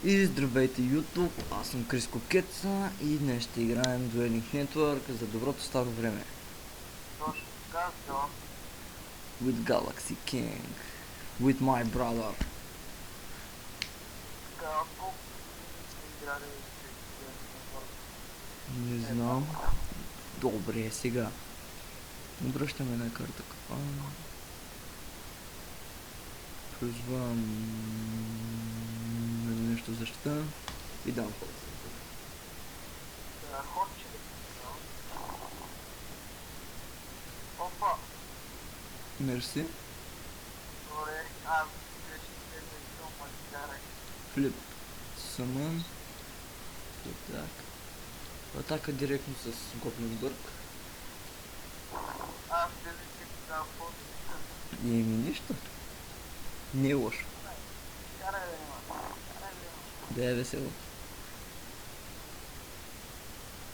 И здравейте YouTube, аз съм Криско Кетса и днес ще играем Dueling Network за доброто старо време. Точно така, все With Galaxy King. With my brother. така, колко години сме играли Не знам. Добре, сега. Обръщаме една карта капан. Призвам нещо за защита и дам ход. ходче ли? Опа, Мерси. добре, аз вече се излизам, ма ти карай. Флип. Съмън. Так. Атака директно с Гоблин Бърк. Аз без си дам ход. И нищо. Не е лошо. Карай да има, карай да има. Да е весело.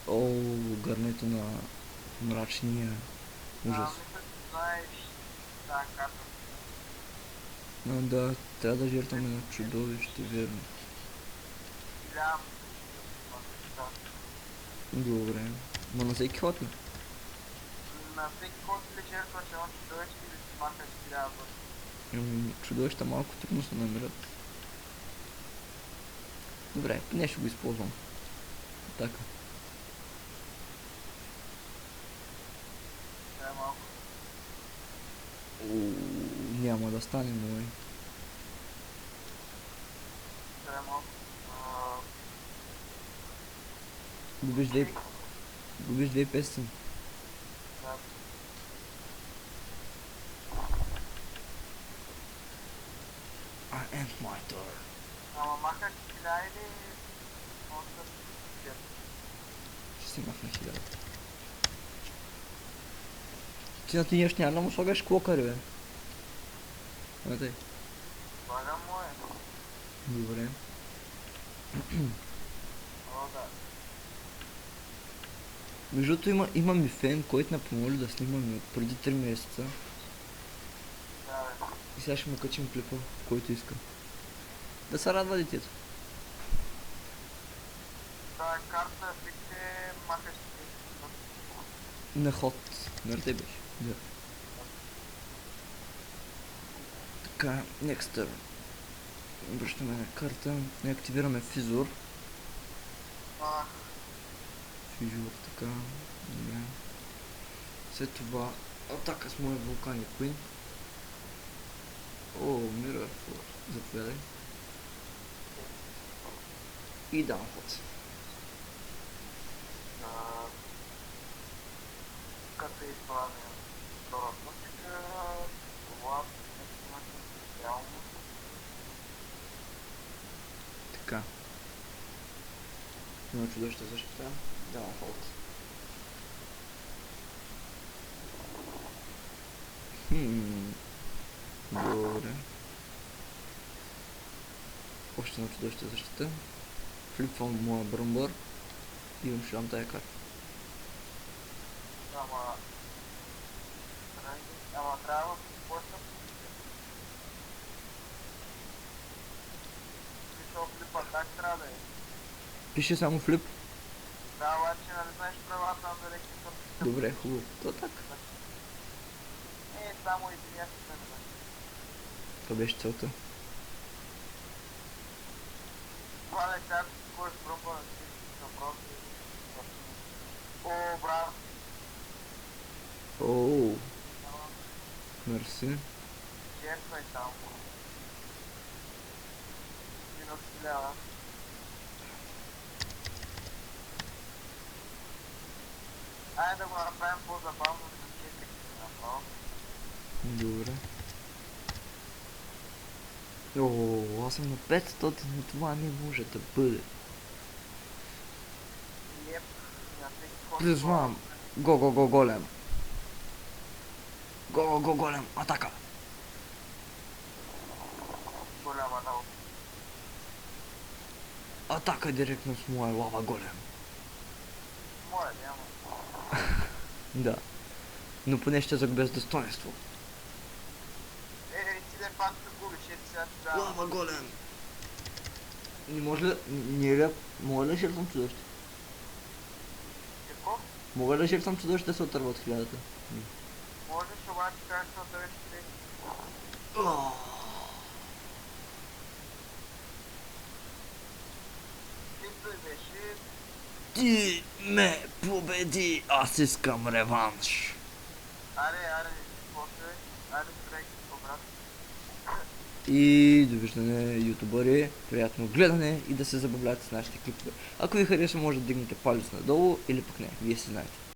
О, гърнето на мрачния ужас. Мисля, че знаеш тази карта. Но да, трябва да жертваме на чудовище, верно. Голям. Добре. Но на всеки ход ли? На всеки ход ли жертваш едно чудовище или си махаш 1000 пъти? Чудовища малко трудно се намерят. Добре, не ще го използвам. Така. Това е малко. Няма да стане мой. Това е малко. Губиш 2500. Да. I end my turn. Ама махаш 1000 или може да си Ще си махна 1000. Ти на тия няма да му слагаш клокъри, бе. Смотри. Слагам му е. Добре. О, да. Между другото има ми фен, който ме помоли да снимаме от преди 3 месеца. Да, бе. И сега ще му качим клипа, който иска. Да се радва детето. Тая карта фикте махаш На ход. Нали те беше? Да. Така, next turn. Обръщаме на карта. Не активираме физур. Физур, така. Добре. След това атака с моя вулканик Queen. О, Mirror Force. Заповядай. И дам ход. като изправя втора точка, това реално. Така. Има чудовища защита. Давам ход. Добре. Още едно чудовище защита. Флипвам моя бръмбър и унищожавам тая карта. Ама трябва да почна. Смисъл флипа, как трябва да е? Пише само флип. Да, обаче нали знаеш правилата на директор. Добре, хубаво. То така. Само извиня се. Това беше целта. Това не как кой е пробва да си въпрос. О, браво. Оу. Мерси. Жертва е там. Минус 1000. Айде да го направим по-забавно с 4 направо. Добре. О, аз съм на 500, но това не може да бъде. Еп, на всеки ход. Призвам. Го, голем. Го, голем. Атака. Голяма наука. Атака директно с моя лава голем. Моя няма. Да. Но поне ще загубя с достоинство. Ти де пак се губиш, ето сега ти дам. Лава голем. Не може ли, не, мога ли да жертвам чудовище? Какво? Мога ли да жертвам чудовище да се отърва от 1000? Можеш обаче как се отдаваш ти? Ти беше... Ти ме победи, аз искам реванш. Аре, после... Аре, спрей, обратно. И довиждане, ютубъри, приятно гледане и да се забавлявате с нашите клипове. Ако ви хареса, може да дигнете палец надолу или пък не, вие си знаете.